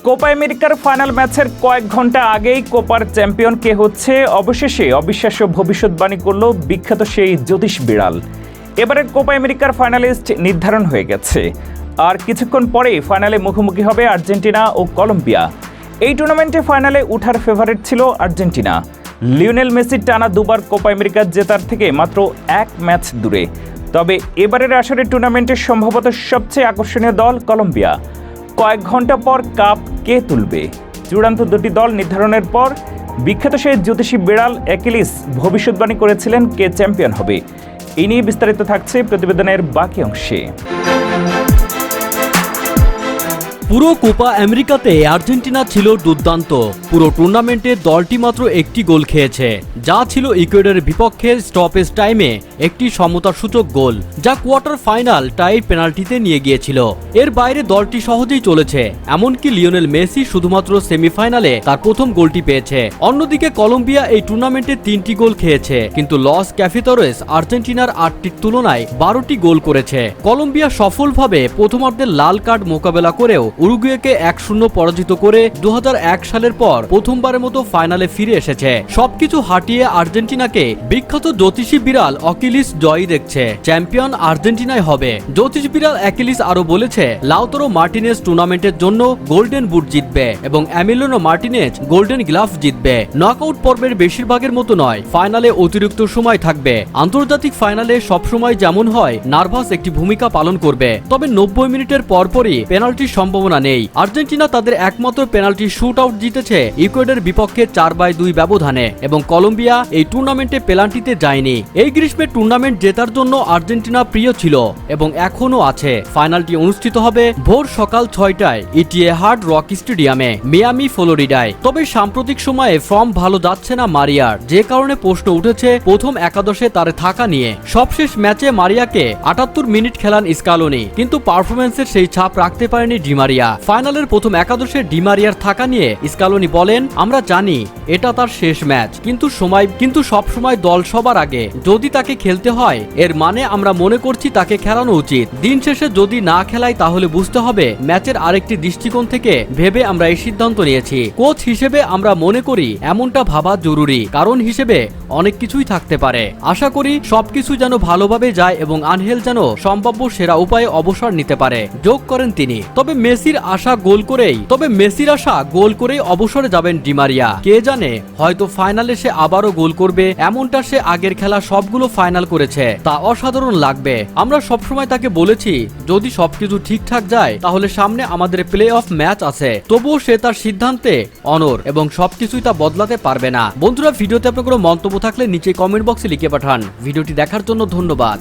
Copa আমেরিকার final ম্যাচের কয়েক ঘন্টা আগেই কোপার চ্যাম্পিয়ন কে হচ্ছে অবশেষে অবিশ্বাস্য ভবিষ্যৎবাণী করল বিখ্যাত সেই জ্যোতিষ বিড়াল। এবারের কোপা আমেরিকার ফাইনালিস্ট নির্ধারণ হয়ে গেছে, আর কিছুক্ষণ পরেই ফাইনালে মুখোমুখি হবে আর্জেন্টিনা ও কলম্বিয়া। এই টুর্নামেন্টে ফাইনালে ওঠার ফেভারিট ছিল আর্জেন্টিনা। লিওনেল মেসির টানা দুবার কোপা আমেরিকা জেতার থেকে মাত্র এক ম্যাচ দূরে। তবে এবারের আসরের টুর্নামেন্টের সম্ভবত সবচেয়ে আকর্ষণীয় দল কলম্বিয়া। কয়েক ঘন্টা পর কাপ কে তুলবে? চূড়ান্ত দুটি দল নির্ধারণের পর বিখ্যাত সেই জ্যোতিষী বিড়াল অ্যাকিলিস ভবিষ্যৎবাণী করেছিলেন কে চ্যাম্পিয়ন হবে। এই নিয়ে বিস্তারিত থাকছে প্রতিবেদনের বাকি অংশে। পুরো কোপা আমেরিকাতে আর্জেন্টিনা ছিল দুর্দান্ত। পুরো টুর্নামেন্টে দলটি মাত্র একটি গোল খেয়েছে, যা ছিল ইকুয়েডরের বিপক্ষে স্টপেজ টাইমে একটি সমতাসূচক গোল, যা কোয়ার্টার ফাইনাল টাই পেনাল্টিতে নিয়ে গিয়েছিল। এর বাইরে দলটি সহজেই চলেছে, এমনকি লিওনেল মেসি শুধুমাত্র সেমিফাইনালে তার প্রথম গোলটি পেয়েছে। অন্যদিকে কলম্বিয়া এই টুর্নামেন্টে 3টি গোল খেয়েছে, কিন্তু লস ক্যাফিতরেস আর্জেন্টিনার 8টির তুলনায় 12টি গোল করেছে। কলম্বিয়া সফলভাবে প্রথমার্ধে লাল কার্ড মোকাবেলা করেও উরুগুয়েকে 1-0 পরাজিত করে 2001 সালের পর প্রথমবারের মতো ফাইনালে ফিরে এসেছে। সবকিছু হাটিয়ে আর্জেন্টিনাকে বিখ্যাত জ্যোতিষী বিড়াল অ্যাকিলিস জয়ী দেখছে। চ্যাম্পিয়ন আর্জেন্টিনাই হবে। জ্যোতিষ বিড়াল অ্যাকিলিস আরো বলেছে, লাউতারো মার্টিনেজ টুর্নামেন্টের জন্য গোল্ডেন বুট জিতবে এবং এমিলিয়ানো মার্টিনেজ গোল্ডেন গ্লাভ জিতবে। নকআউট পর্বের বেশিরভাগের মতো নয়, ফাইনালে অতিরিক্ত সময় থাকবে। আন্তর্জাতিক ফাইনালে সবসময় যেমন হয়, নার্ভাস একটি ভূমিকা পালন করবে। তবে 90 মিনিটের পরপরই পেনাল্টির সম্ভাবনা নেই। আর্জেন্টিনা তাদের একমাত্র পেনাল্টি শুট আউট জিতেছে ইকুয়েডরের বিপক্ষে 4-2 ব্যবধানে, এবং কলম্বিয়া এই টুর্নামেন্টে পেনাল্টিতে যায়নি। এই গ্রীষ্মের টুর্নামেন্ট জেতার জন্য আর্জেন্টিনা প্রিয় ছিল এবং এখনো আছে। ফাইনালটি অনুষ্ঠিত হবে ভোর সকাল 6টায় ইটিএ হার্ড রক স্টেডিয়ামে, মিয়ামি, ফ্লোরিডায়। তবে সাম্প্রতিক সময়ে ফর্ম ভালো যাচ্ছে না মারিয়ার, যে কারণে প্রশ্ন উঠেছে প্রথম একাদশে তার থাকা নিয়ে। সবশেষ ম্যাচে মারিয়াকে 78 মিনিট খেলান স্কালোনি, কিন্তু পারফরম্যান্সের সেই ছাপ রাখতে পারেনি ডি মারিয়া। ফাইনালের প্রথম একাদশে ডি মারিয়ার থাকা নিয়ে স্কালোনি বলেন, আমরা জানি এটা তার শেষ ম্যাচ, কিন্তু সব সময় দল সবার আগে। যদি তাকে খেলতে হয়, এর মানে আমরা মনে করছি তাকে খেলানো উচিত। দিন শেষে যদি না খেলায় তাহলে বুঝতে হবে ম্যাচের আরেকটি দৃষ্টিকোণ থেকে ভেবে আমরা এই সিদ্ধান্ত নিয়েছি। কোচ হিসেবে আমরা মনে করি এমনটা ভাবা জরুরি, কারণ হিসেবে অনেক কিছুই থাকতে পারে। আশা করি সবকিছু যেন ভালোভাবে যায় এবং আনহেল যেন সম্ভাব্য সেরা উপায়ে অবসর নিতে পারে, যোগ করেন তিনি। তবে মেসির আশা গোল করেই অবসরে যাবেন ডি মারিয়া। কে জানে, হয়তো ফাইনালে সে আবারও গোল করবে। এমনটা সে আগের খেলা সবগুলো ফাইনাল করেছে, তা অসাধারণ লাগবে। আমরা সবসময় তাকে বলেছি যদি সবকিছু ঠিকঠাক যায় তাহলে সামনে আমাদের প্লে অফ ম্যাচ আছে। তবুও সে তার সিদ্ধান্তে অনড় এবং সবকিছুই তা বদলাতে পারবে না। বন্ধুরা, ভিডিওতে আপনার কোনো মন্তব্য থাকলে নিচে কমেন্ট বক্সে লিখে পাঠান। ভিডিওটি দেখার জন্য ধন্যবাদ।